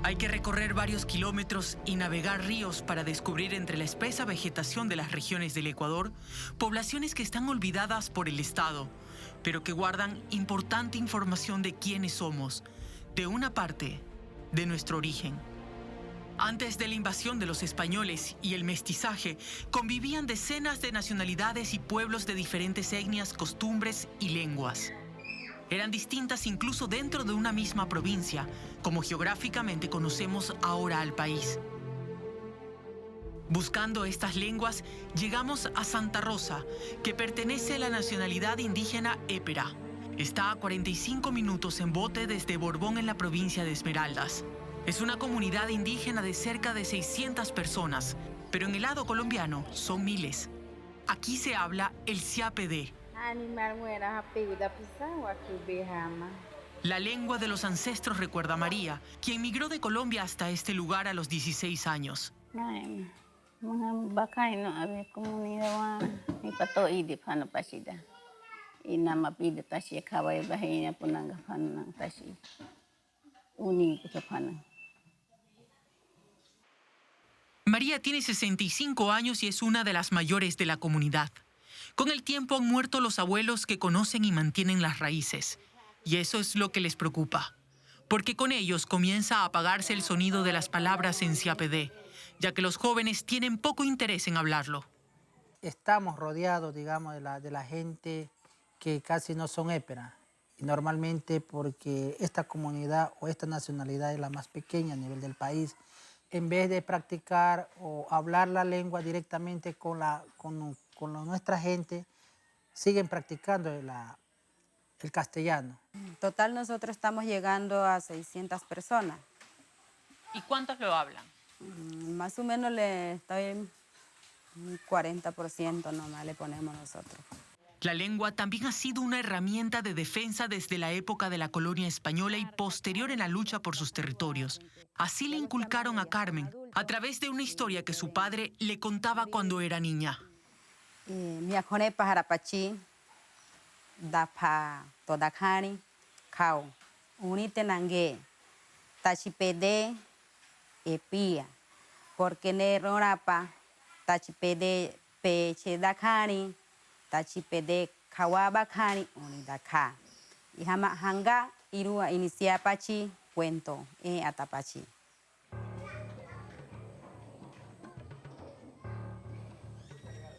Hay que recorrer varios kilómetros y navegar ríos para descubrir entre la espesa vegetación de las regiones del Ecuador poblaciones que están olvidadas por el Estado, pero que guardan importante información de quiénes somos, de una parte de nuestro origen. Antes de la invasión de los españoles y el mestizaje, convivían decenas de nacionalidades y pueblos de diferentes etnias, costumbres y lenguas. Eran distintas incluso dentro de una misma provincia, como geográficamente conocemos ahora al país. Buscando estas lenguas, llegamos a Santa Rosa, que pertenece a la nacionalidad indígena épera. Está a 45 minutos en bote desde Borbón en la provincia de Esmeraldas. Es una comunidad indígena de cerca de 600 personas, pero en el lado colombiano son miles. Aquí se habla el siapd, la lengua de los ancestros, recuerda María, quien migró de Colombia hasta este lugar a los 16 años. María tiene 65 años y es una de las mayores de la comunidad. Con el tiempo han muerto los abuelos que conocen y mantienen las raíces. Y eso es lo que les preocupa. Porque con ellos comienza a apagarse el sonido de las palabras en siapd, ya que los jóvenes tienen poco interés en hablarlo. Estamos rodeados, digamos, de la gente que casi no son éperas. Y normalmente porque esta comunidad o esta nacionalidad es la más pequeña a nivel del país. En vez de practicar o hablar la lengua directamente con nuestra gente, siguen practicando el castellano. En total nosotros estamos llegando a 600 personas. ¿Y cuántos lo hablan? Más o menos está bien, un 40% nomás le ponemos nosotros. La lengua también ha sido una herramienta de defensa desde la época de la colonia española y posterior en la lucha por sus territorios. Así le inculcaron a Carmen, a través de una historia que su padre le contaba cuando era niña. Miajone pajarapachi, dapa todakani, kao, unitenangue, tachipede, epia, porque ne ronapa, tachipede pechedakani, tachipede kawabakani, unidaka. Y hama hanga irua iniciapachi, cuento, atapachi.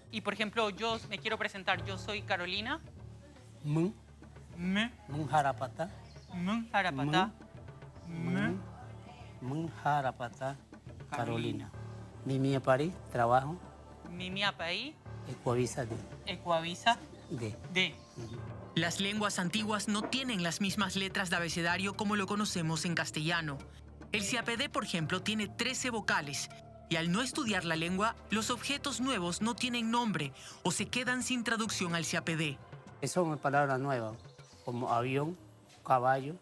Y por ejemplo, yo me quiero presentar, yo soy Carolina. Mun harapata. Mun harapata. Mun harapata, Carolina. Mimi París, trabajo. Mimi Apaí. Ecuavisa de. Ecuavisa. De. Las lenguas antiguas no tienen las mismas letras de abecedario como lo conocemos en castellano. El siapd, por ejemplo, tiene 13 vocales. Y al no estudiar la lengua, los objetos nuevos no tienen nombre o se quedan sin traducción al siapd. Son palabras nuevas, como avión, caballo,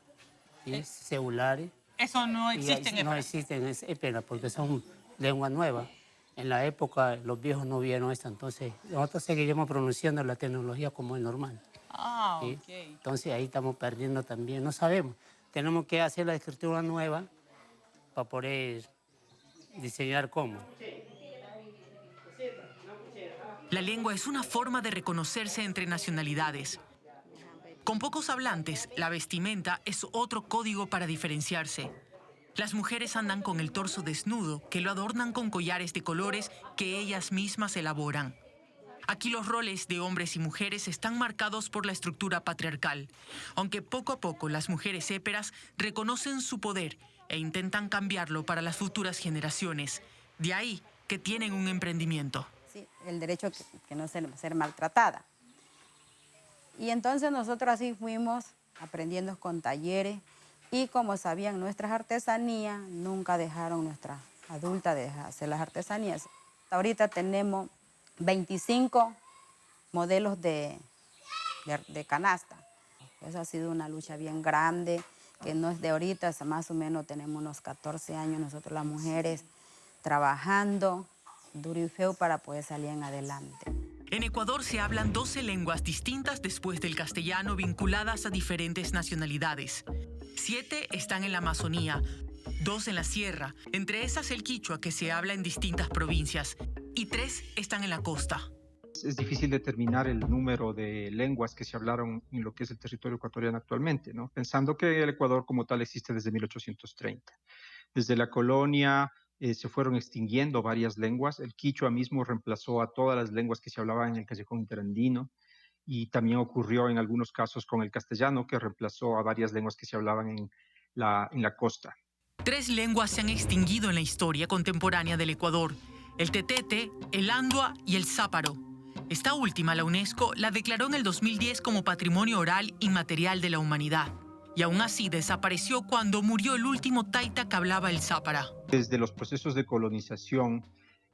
y celulares. Eso no existe en épera. No existen en épera porque son lenguas nuevas. En la época los viejos no vieron esto, entonces nosotros seguiremos pronunciando la tecnología como es normal. Ah, ¿sí? ok. Entonces ahí estamos perdiendo también, no sabemos. Tenemos que hacer la escritura nueva para poder diseñar cómo. La lengua es una forma de reconocerse entre nacionalidades. Con pocos hablantes, la vestimenta es otro código para diferenciarse. Las mujeres andan con el torso desnudo, que lo adornan con collares de colores que ellas mismas elaboran. Aquí los roles de hombres y mujeres están marcados por la estructura patriarcal, aunque poco a poco las mujeres éperas reconocen su poder e intentan cambiarlo para las futuras generaciones. De ahí que tienen un emprendimiento. Sí, el derecho que no ser maltratada. Y entonces nosotros así fuimos aprendiendo con talleres y como sabían nuestras artesanías, nunca dejaron nuestras adultas de hacer las artesanías. Ahorita tenemos 25 modelos de canasta. Eso ha sido una lucha bien grande, que no es de ahorita, más o menos tenemos unos 14 años nosotros las mujeres trabajando duro y feo para poder salir en adelante. En Ecuador se hablan 12 lenguas distintas después del castellano vinculadas a diferentes nacionalidades. 7 están en la Amazonía, 2 en la sierra, entre esas el quichua, que se habla en distintas provincias, y 3 están en la costa. Es difícil determinar el número de lenguas que se hablaron en lo que es el territorio ecuatoriano actualmente, ¿no? Pensando que el Ecuador como tal existe desde 1830. Desde la colonia se fueron extinguiendo varias lenguas. El quichua mismo reemplazó a todas las lenguas que se hablaban en el callejón interandino, y también ocurrió en algunos casos con el castellano, que reemplazó a varias lenguas que se hablaban en la costa. 3 lenguas se han extinguido en la historia contemporánea del Ecuador: el tetete, el andua y el záparo. Esta última, la UNESCO la declaró en el 2010 como Patrimonio Oral Inmaterial de la Humanidad. Y aún así desapareció cuando murió el último taita que hablaba el zápara. Desde los procesos de colonización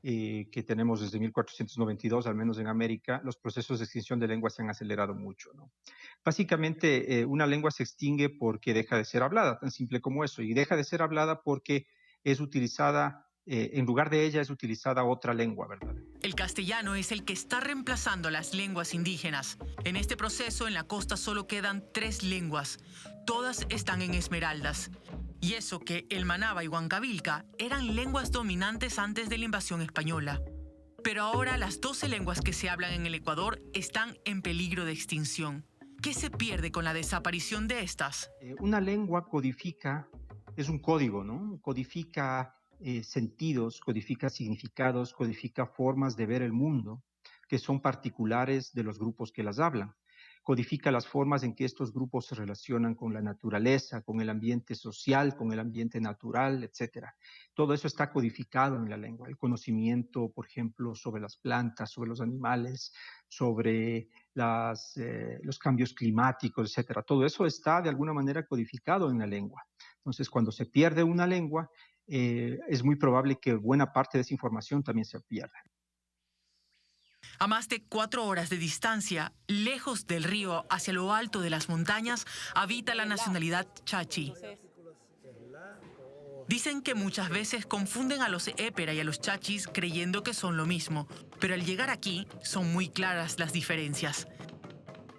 que tenemos desde 1492, al menos en América, los procesos de extinción de lenguas se han acelerado mucho, ¿no? Básicamente, una lengua se extingue porque deja de ser hablada, tan simple como eso, y deja de ser hablada porque es utilizada, en lugar de ella es utilizada otra lengua, ¿verdad? El castellano es el que está reemplazando a las lenguas indígenas. En este proceso, en la costa solo quedan 3 lenguas. Todas están en Esmeraldas. Y eso que el manaba y huancavilca eran lenguas dominantes antes de la invasión española. Pero ahora las 12 lenguas que se hablan en el Ecuador están en peligro de extinción. ¿Qué se pierde con la desaparición de estas? Una lengua codifica, es un código, ¿no? Codifica sentidos, codifica significados, codifica formas de ver el mundo que son particulares de los grupos que las hablan. Codifica las formas en que estos grupos se relacionan con la naturaleza, con el ambiente social, con el ambiente natural, etc. Todo eso está codificado en la lengua. El conocimiento, por ejemplo, sobre las plantas, sobre los animales, sobre los cambios climáticos, etc. Todo eso está de alguna manera codificado en la lengua. Entonces, cuando se pierde una lengua, es muy probable que buena parte de esa información también se pierda. A más de 4 horas de distancia, lejos del río, hacia lo alto de las montañas, habita la nacionalidad chachi. Dicen que muchas veces confunden a los épera y a los chachis creyendo que son lo mismo, pero al llegar aquí son muy claras las diferencias.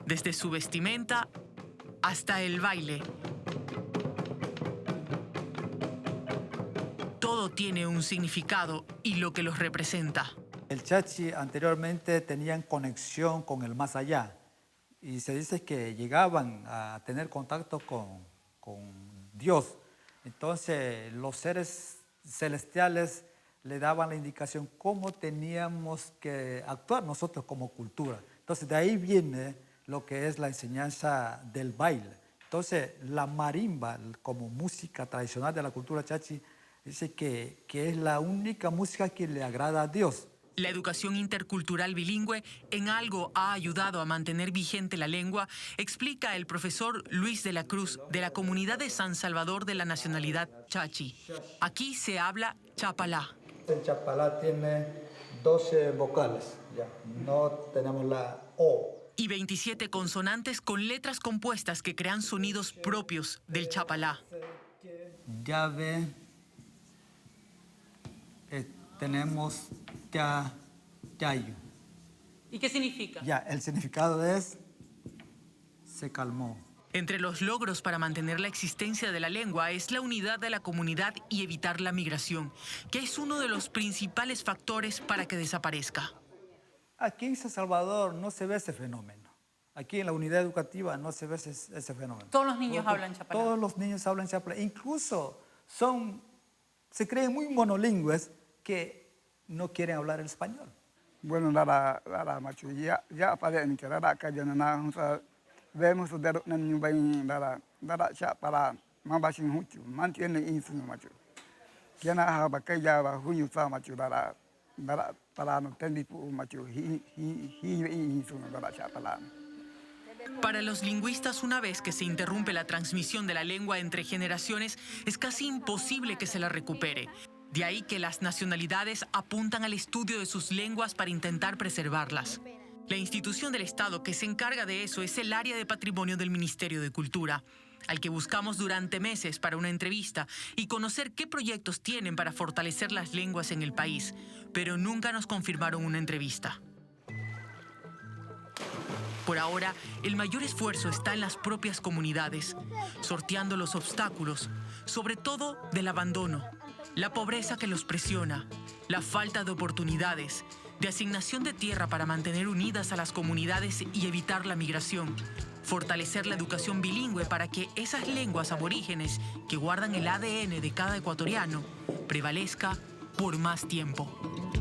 Desde su vestimenta hasta el baile. Todo tiene un significado y lo que los representa. El chachi anteriormente tenían conexión con el más allá y se dice que llegaban a tener contacto con Dios. Entonces los seres celestiales le daban la indicación cómo teníamos que actuar nosotros como cultura. Entonces de ahí viene lo que es la enseñanza del baile. Entonces la marimba como música tradicional de la cultura chachi dice que es la única música que le agrada a Dios. La educación intercultural bilingüe en algo ha ayudado a mantener vigente la lengua, explica el profesor Luis de la Cruz, de la comunidad de San Salvador de la nacionalidad chachi. Aquí se habla chapalá. El chapalá tiene 12 vocales, ya. No tenemos la O. Y 27 consonantes con letras compuestas que crean sonidos propios del chapalá. Llave, tenemos yayo. ¿Y qué significa? Ya, el significado es se calmó. Entre los logros para mantener la existencia de la lengua es la unidad de la comunidad y evitar la migración, que es uno de los principales factores para que desaparezca. Aquí en San Salvador no se ve ese fenómeno. Aquí en la unidad educativa no se ve ese fenómeno. Todos los niños hablan chapalá. Todos los niños hablan chapalá. Incluso se creen muy monolingües que no quieren hablar el español. Bueno, la macho ya para en que la calle na vemos de nan bain la cha para mambashin huchu mantiene insu macho. Ya na ba que ya ba huyu fa macho la para no tendi pu macho hi insu la cha para. Para los lingüistas, una vez que se interrumpe la transmisión de la lengua entre generaciones, es casi imposible que se la recupere. De ahí que las nacionalidades apuntan al estudio de sus lenguas para intentar preservarlas. La institución del Estado que se encarga de eso es el área de patrimonio del Ministerio de Cultura, al que buscamos durante meses para una entrevista y conocer qué proyectos tienen para fortalecer las lenguas en el país, pero nunca nos confirmaron una entrevista. Por ahora, el mayor esfuerzo está en las propias comunidades, sorteando los obstáculos, sobre todo del abandono, la pobreza que los presiona, la falta de oportunidades, de asignación de tierra para mantener unidas a las comunidades y evitar la migración, fortalecer la educación bilingüe para que esas lenguas aborígenes que guardan el ADN de cada ecuatoriano prevalezca por más tiempo.